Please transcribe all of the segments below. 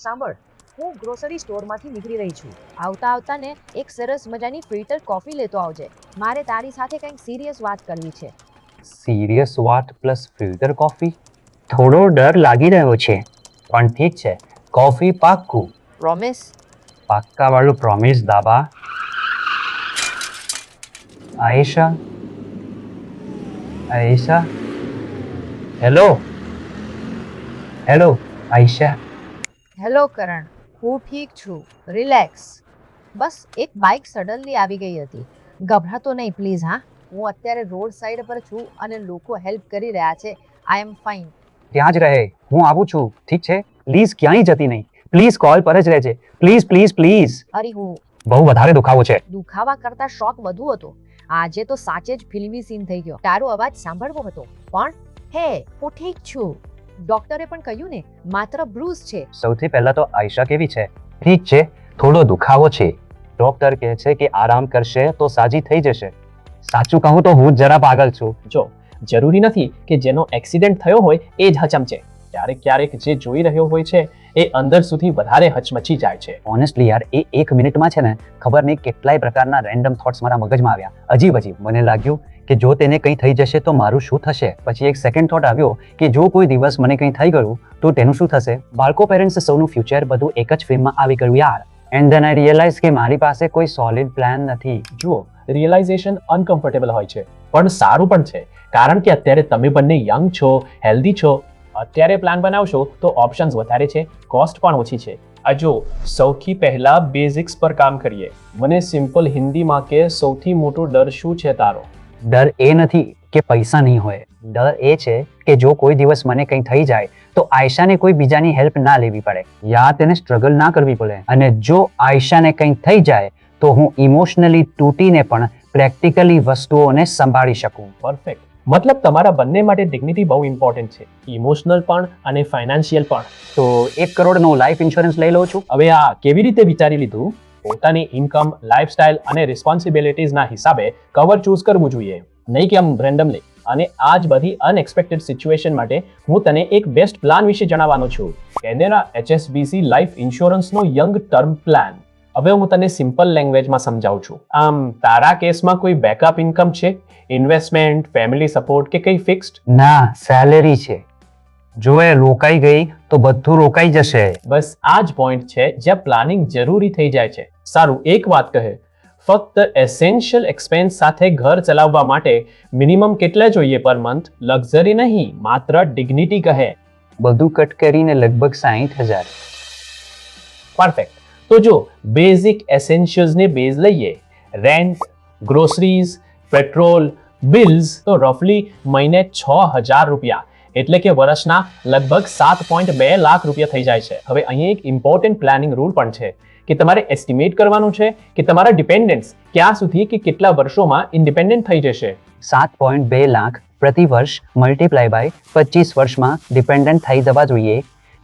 સાંભળ, હું ગ્રોસરી સ્ટોરમાંથી નીકળી રહી છું. આવતા ને એક સરસ મજાની ફિલ્ટર કોફી લેતો આવજે. મારે તારી સાથે કંઈક સિરિયસ વાત કરવી છે. સિરિયસ વાત પ્લસ ફિલ્ટર કોફી? થોડો ડર લાગી રહ્યો છે, પણ ઠીક છે. કોફી પાક્કું. પ્રોમિસ? પાક્કા વાળું પ્રોમિસ દાબા. Ayesha, Ayesha, hello hello Ayesha. Hello Karan, હું ઠીક છું. રિલેક્સ. બસ એક બાઇક સડનલી આવી ગઈ હતી. ગભરાતો નહીં પ્લીઝ. હા, હું અત્યારે રોડ સાઈડ પર છું અને લોકો હેલ્પ કરી રહ્યા છે. આઈ એમ ફાઇન. ત્યાં જ રહે, હું આવું છું. ઠીક છે, પ્લીઝ ક્યાંય જતી નહીં. પ્લીઝ કોલ પર જ રહેજે. Please please please. અરે હું બહુ વધારે દુખાવો છે. દુખાવા કરતા શોક વધુ હતો. આજે તો સાચે જ ફિલ્મી સીન થઈ ગયો. તારો અવાજ સાંભળવો હતો, પણ હે, હું ઠીક છું. ડોક્ટરે પણ કહ્યું ને, માત્ર બ્રુઝ છે. સૌથી પહેલા તો આયશા કેવી છે? ઠીક છે, થોડો દુખાવો છે. ડોક્ટર કહે છે કે આરામ કરશે તો સાજી થઈ જશે. સાચું કહું તો હું જરા પાગલ છું. જો જરૂરી નથી કે જેનો એક્સિડન્ટ થયો હોય એ જ હચમચે. ક્યારેક ક્યારેક જે જોઈ રહ્યો હોય છે એ અંદર સુધી વધારે હચમચી જાય છે. ઓનેસ્ટલી યાર, એ એક મિનિટમાં છે ને, ખબર નહીં કેટલાય પ્રકારના રેન્ડમ થોટ્સ મારા મગજમાં આવ્યા. અજીબ અજીબ. મને લાગ્યું કે જો તેને કંઈ થઈ જશે તો મારું શું થશે. પછી એક સેકન્ડ થોટ આવ્યો કે જો કોઈ દિવસ મને કંઈ થઈ ગયું તો તેનું શું થશે. બાળકો, પેરેન્ટ્સ, સૌનું ફ્યુચર બધું એક જ ફિલ્મમાં આવી ગયું યાર. એન્ડ ધેન આઈ રિયલાઇઝ કે મારી પાસે કોઈ સોલિડ પ્લાન નથી. જુઓ, રિયલાઇઝેશન અનકમ્ફર્ટેબલ હોય છે, પણ સારું પણ છે. કારણ કે અત્યારે તમે બંને યંગ છો, હેલ્ધી છો. અત્યારે પ્લાન બનાવશો તો ઓપ્શન્સ વધારે છે, કોસ્ટ પણ ઓછી છે. આ જો, સૌથી પહેલા બેઝિક્સ પર કામ કરીએ. મને સિમ્પલ હિન્દીમાં કે સૌથી મોટો ડર શું છે તારો? ડર એ નથી કે પૈસા નહીં હોય. ડર એ છે કે જો કોઈ દિવસ મને કંઈ થઈ જાય તો આયશાને કોઈ બીજાની હેલ્પ ના લેવી પડે, યા તેને સ્ટ્રગલ ના કરવી પડે. અને જો આયશાને કંઈ થઈ જાય તો હું ઇમોશનલી તૂટીને પણ પ્રેક્ટિકલી વસ્તુઓને સંભાળી શકું. પરફેક્ટ. મતલબ તમારા બંને માટે ડિગ્નિટી બહુ ઇમ્પોર્ટન્ટ છે, ઇમોશનલ પણ અને ફાઇનાન્શિયલ પણ. તો 1 કરોડનો લાઈફ ઇન્સ્યોરન્સ લઈ લઉં છું. હવે આ કેવી રીતે વિચારી લીધું? પોતાની ઇન્કમ, લાઇફસ્ટાઇલ અને રિસ્પોન્સિબિલિટીઝના હિસાબે કવર ચૂઝ કરવું જોઈએ, નહીં કે આમ રેન્ડમલી. અને આ જ બધી અનએક્સપેક્ટેડ સિચ્યુએશન માટે હું તને એક બેસ્ટ પ્લાન વિશે જણાવવાનો છું. કેનેરા HSBC લાઈફ ઇન્સ્યોરન્સનો યંગ ટર્મ પ્લાન. હવે હું તને સિમ્પલ લેંગ્વેજમાં સમજાવું છું. આમ તારા કેસમાં કોઈ બેકઅપ ઇન્કમ છે, ઇન્વેસ્ટમેન્ટ, ફેમિલી સપોર્ટ કે કંઈ ફિક્સ્ડ? ના, સેલેરી છે. જો એ રોકાઈ ગઈ તો બધું રોકાઈ જશે. બસ આ જ પોઈન્ટ છે જ્યાં પ્લાનિંગ જરૂરી થઈ જાય છે. સારું, એક વાત કહે, ફક્ત એસેન્શિયલ એક્સપેન્સ સાથે ઘર ચલાવવા માટે મિનિમમ કેટલા જોઈએ પર મંથ? લક્ઝરી નહીં, માત્ર ડિગ્નિટી કહે. બધું કટ કરીને લગભગ 60,000. પરફેક્ટ. તો જો બેઝિક એસેન્શિયલ્સને બેઝ લઈએ, રેન્ટ, ગ્રોસરીઝ, પેટ્રોલ, બિલ્સ, તો રફલી મહિને 6,000 રૂપિયા, એટલે કે વર્ષના લગભગ 7.2 લાખ રૂપિયા થઈ જાય છે. હવે અહીં એક ઇમ્પોર્ટન્ટ પ્લાનિંગ રૂલ પણ છે કે તમારે એસ્ટિમેટ કરવાનું છે કે તમારા ડિપેન્ડન્ટ્સ ક્યાં સુધી કે કેટલા વર્ષોમાં ઇન્ડિપેન્ડન્ટ થઈ જશે. 7.2 લાખ પ્રતિ વર્ષ મલ્ટીપ્લાય બાય 25 વર્ષમાં ડિપેન્ડન્ટ થઈ જવા જોઈએ.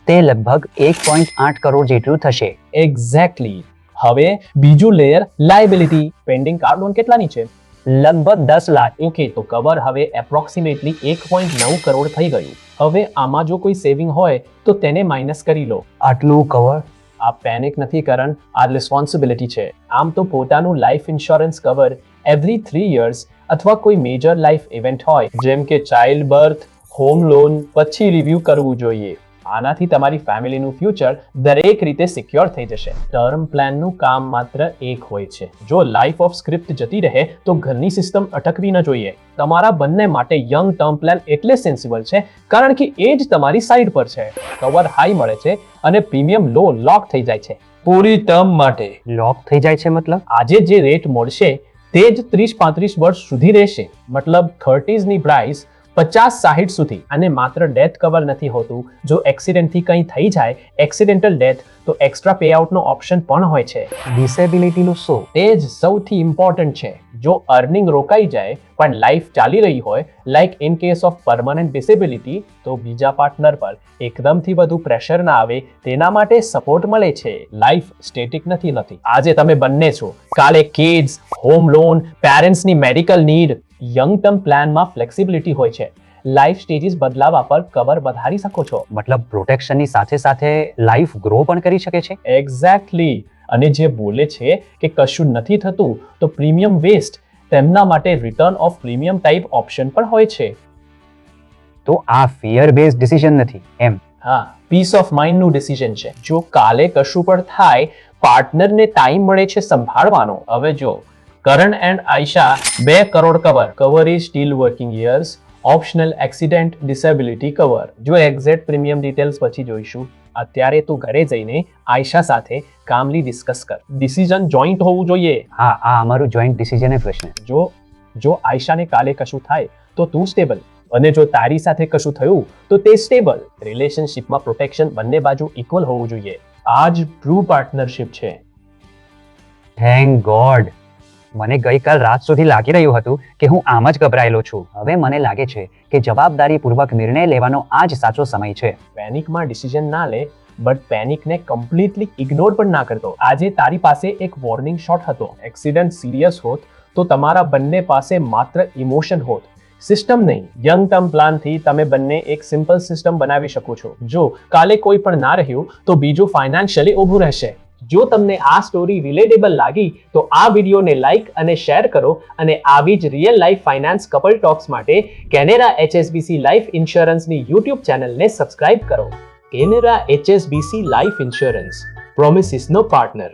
તે લગભગ 1.8 કરોડ જેટલું થશે. એક્ઝેક્ટલી. હવે બીજું layer, liability. Pending car loan કેટલાની છે? લગભગ 10 લાખ. ઓકે, તો કવર હવે એપ્રોક્સિમેટલી 1.9 કરોડ થઈ ગયું. હવે આમાં જો કોઈ સેવિંગ હોય તો તેને માઇનસ કરી લો. આટલું કવર? આ પેનિક નથી કરણ, આ રિસ્પોન્સિબિલિટી છે. આમ તો પોતાનું life insurance cover every 3 years અથવા કોઈ મેજર લાઈફ ઇવેન્ટ હોય, જેમ કે ચાઇલ્ડ બર્થ, હોમ લોન, પછી રિવ્યુ કરવું જોઈએ. આનાથી તમારી ફેમિલીનું ફ્યુચર દરેક રીતે સિક્યોર થઈ જશે. ટર્મ પ્લાનનું કામ માત્ર એક હોય છે. જો લાઈફ ઓફ સ્ક્રિપ્ટ જતી રહે તો ઘરની સિસ્ટમ અટકવી ન જોઈએ. તમારા બંને માટે યંગ ટર્મ પ્લાન એટલે સેન્સિબલ છે કારણ કે એ જ તમારી સાઈડ પર છે. કવર હાઈ મળે છે અને પ્રીમિયમ લો લોક થઈ જાય છે પૂરી ટર્મ માટે. લોક થઈ જાય છે મતલબ? આજે જે રેટ મળશે તે જ 30-35 વર્ષ સુધી રહેશે. મતલબ 30s ની પ્રાઇસ 50-60 સુધી. અને માત્ર ડેથ કવર નથી હોતું. જો એક્સિડન્ટથી કંઈ થઈ જાય, એક્સિડેન્ટલ ડેથ, તો એક્સ્ટ્રા પેઆઉટનો ઓપ્શન પણ હોય છે. ડિસેબિલિટીનું શું? તે જ સૌથી ઇમ્પોર્ટન્ટ છે. જો અર્નિંગ રોકાઈ જાય પણ લાઈફ ચાલી રહી હોય, like in case of permanent disability, તો બીજા પાર્ટનર પર એકદમથી વધુ પ્રેશર ના આવે તેના માટે સપોર્ટ મળે છે. લાઈફ સ્ટેટિક નથી. આજે તમે બંને છો, કાલે કિડ્સ, હોમ લોન, પેરેન્ટ્સની મેડિકલ નીડ. યંગ ટર્મ પ્લાનમાં ફ્લેક્સિબિલિટી હોય છે. લાઈફ સ્ટેજીસ બદલાવા પર કવર વધારી શકો છો. મતલબ પ્રોટેક્શનની સાથે સાથે લાઈફ ગ્રો પણ કરી શકે છે. એક્ઝેક્ટલી. અને જે બોલે છે કે કશું નથી થતું તો પ્રીમિયમ વેસ્ટ, તેમના માટે return of premium type option પણ હોય છે. તો આ ફિયર બેઝ ડિસિઝન નથી એમ. હા, પીસ ઓફ માઇન્ડનું ડિસિઝન છે. જો કાલે કશું પણ થાય, પાર્ટનરને ટાઈમ મળે છે સંભાળવાનો. હવે જો Karan and Ayesha 2 crore cover is still working years, optional accident disability cover. જો એક્ઝેક્ટ પ્રીમિયમ ડિટેલ્સ પછી જોઈશું. અત્યારે તું ઘરે જઈને આયશા સાથે કામલી ડિસ્કસ કર. ડિસિઝન જોઈન્ટ હોવું જોઈએ. હા, આ અમારું જોઈન્ટ ડિસિઝન પ્રશ્ન. જો આયશાને કાલે કશું થાય તો તું સ્ટેબલ, અને જો તારી સાથે કશું થયું તો તે સ્ટેબલ. રિલેશનશિપમાં પ્રોટેક્શન બંને બાજુ ઇક્વલ હોવું જોઈએ. આ જ ટ્રુ પાર્ટનરશિપ છે. Thank God. મને ગઈકાલ રાત સુધી લાગી રહ્યું હતું કે હું આમ જ ગભરાયેલો છું. હવે મને લાગે છે કે જવાબદારીપૂર્વક નિર્ણય લેવાનો આ જ સાચો સમય છે. પેનિકમાં ડિસિઝન ના લે, બટ પેનિકને કમ્પ્લીટલી ઇગ્નોર પણ ના કરતો. આજે તારી પાસે એક વોર્નિંગ શોટ હતો. એક્સિડન્ટ સિરિયસ હોત તો તમારા બંને પાસે માત્ર ઇમોશન હોત, સિસ્ટમ નહીં. યંગ ટર્મ પ્લાનથી તમે બંને એક સિમ્પલ સિસ્ટમ બનાવી શકો છો. જો કાલે કોઈ પણ ના રહ્યું તો બીજું ફાઇનાન્શિયલી ઊભું રહેશે. જો તમને આ સ્ટોરી રિલેટેબલ લાગી તો આ વિડીયોને લાઈક અને શેર કરો, અને આવી જ real life finance couple talks માટે કેનેરા HSBC લાઈફ ઇન્સ્યોરન્સની યુટ્યુબ ચેનલને સબસ્ક્રાઇબ કરો. કેનેરા HSBC લાઈફ ઇન્સ્યોરન્સ, પ્રોમિસિસનો પાર્ટનર.